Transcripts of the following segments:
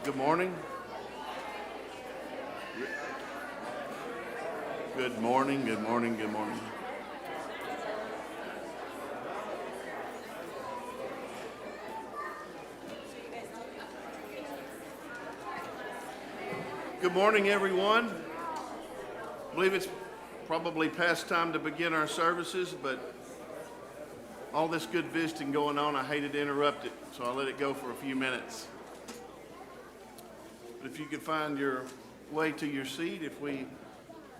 Good morning. Good morning, good morning, good morning. Good morning, everyone. I believe it's probably past time to begin our services, but all this good visiting going on, I hated to interrupt it, so I'll let it go for a few minutes. But if you could find your way to your seat,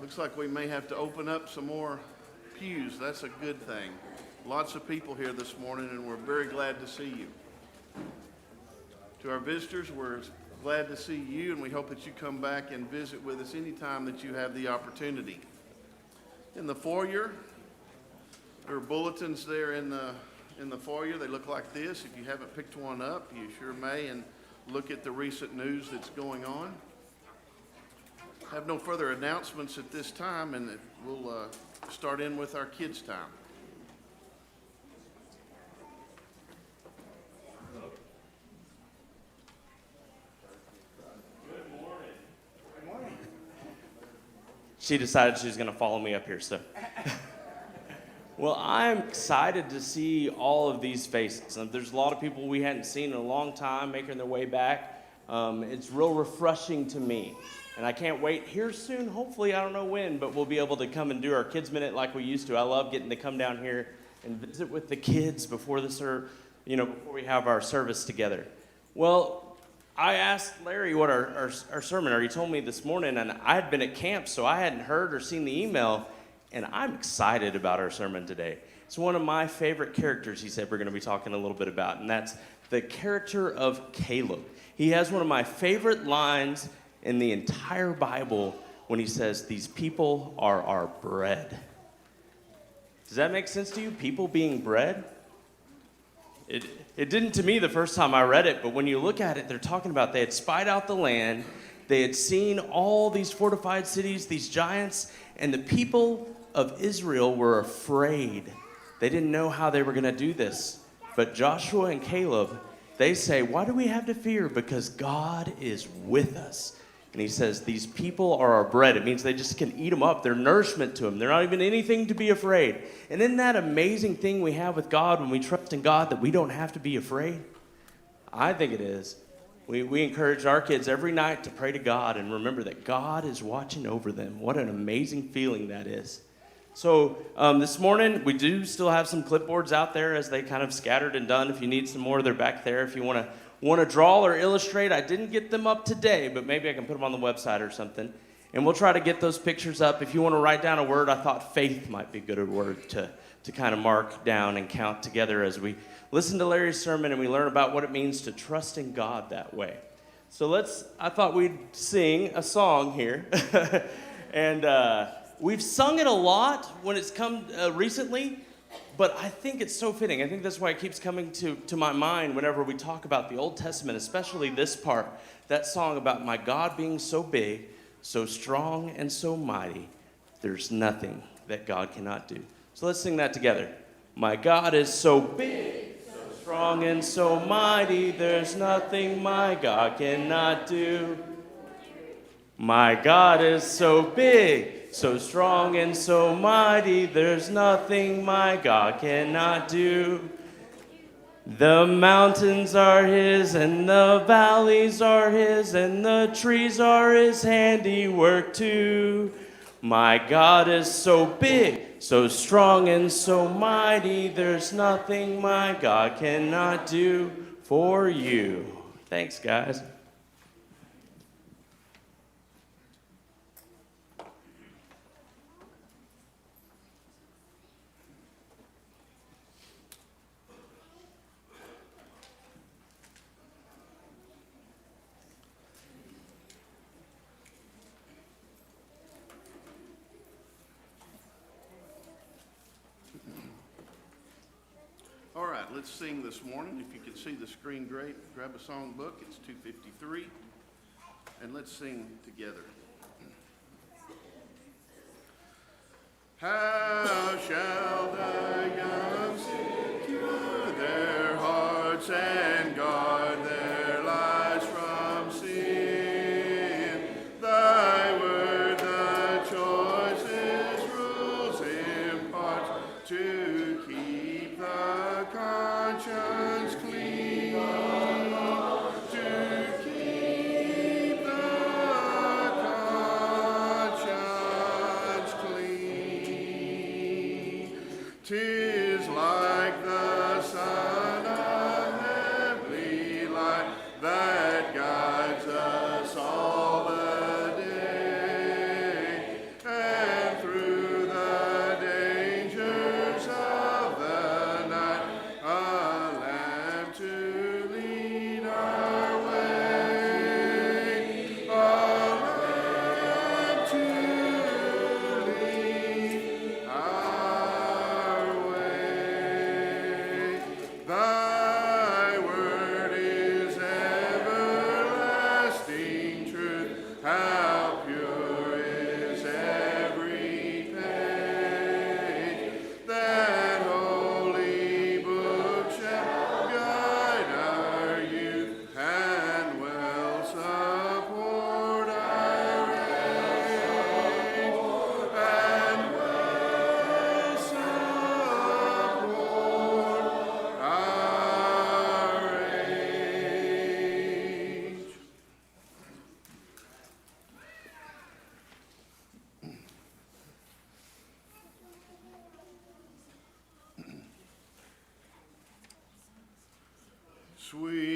looks like we may have to open up some more pews. That's a good thing. Lots of people here this morning, and we're very glad to see you. To our visitors, we're glad to see you, and we hope that you come back and visit with us anytime that you have the opportunity. In the foyer, there are bulletins there in the foyer. They look like this. If you haven't picked one up, you sure may, and look at the recent news that's going on. I have no further announcements at this time, and we'll start in with our kids' time. She decided she was going to follow me up here, so. Well, I'm excited to see all of these faces. There's a lot of people we hadn't seen in a long time making their way back. It's real refreshing to me. And I can't wait here soon, hopefully, I don't know when, but we'll be able to come and do our Kids Minute like we used to. I love getting to come down here and visit with the kids before before we have our service together. Well, I asked Larry what our sermon, or he told me this morning, and I had been at camp, so I hadn't heard or seen the email, and I'm excited about our sermon today. It's one of my favorite characters, he said, we're going to be talking a little bit about, and that's the character of Caleb. He has one of my favorite lines in the entire Bible when he says, "These people are our bread." Does that make sense to you? People being bread? It didn't to me the first time I read it, but when you look at it, they're talking about they had spied out the land, they had seen all these fortified cities, these giants, and the people of Israel were afraid. They didn't know how they were going to do this. But Joshua and Caleb, they say, why do we have to fear? Because God is with us. And he says, these people are our bread. It means they just can eat them up. They're nourishment to them. They're not even anything to be afraid. And isn't that amazing thing we have with God when we trust in God that we don't have to be afraid? I think it is. We encourage our kids every night to pray to God and remember that God is watching over them. What an amazing feeling that is. So this morning, we do still have some clipboards out there as they kind of scattered and done. If you need some more, they're back there. If you want to draw or illustrate, I didn't get them up today, but maybe I can put them on the website or something. And we'll try to get those pictures up. If you want to write down a word, I thought faith might be a good word to kind of mark down and count together as we listen to Larry's sermon and we learn about what it means to trust in God that way. So I thought we'd sing a song here. And we've sung it a lot when it's come recently, but I think it's so fitting. I think that's why it keeps coming to my mind whenever we talk about the Old Testament, especially this part, that song about my God being so big, so strong, and so mighty, there's nothing that God cannot do. So let's sing that together. My God is so big, so strong, and so mighty, there's nothing my God cannot do. My God is so big, so strong, and so mighty, there's nothing my God cannot do. The mountains are his, and the valleys are his, and the trees are his handiwork too. My God is so big, so strong, and so mighty, there's nothing my God cannot do for you. Thanks, guys. All right, let's sing this morning. If you can see the screen, great. Grab a songbook. It's 253. And let's sing together. How shall the young secure their hearts and guard their lives from sin? 'Tis like the sun of heavenly light that guides us all the day, and through the dangers of the night, a lamp to lead our way, a lamp to lead our way. Thy word is everlasting truth. How pure is every page. That holy book shall guide our youth and well support our age, and well support our age. Sweet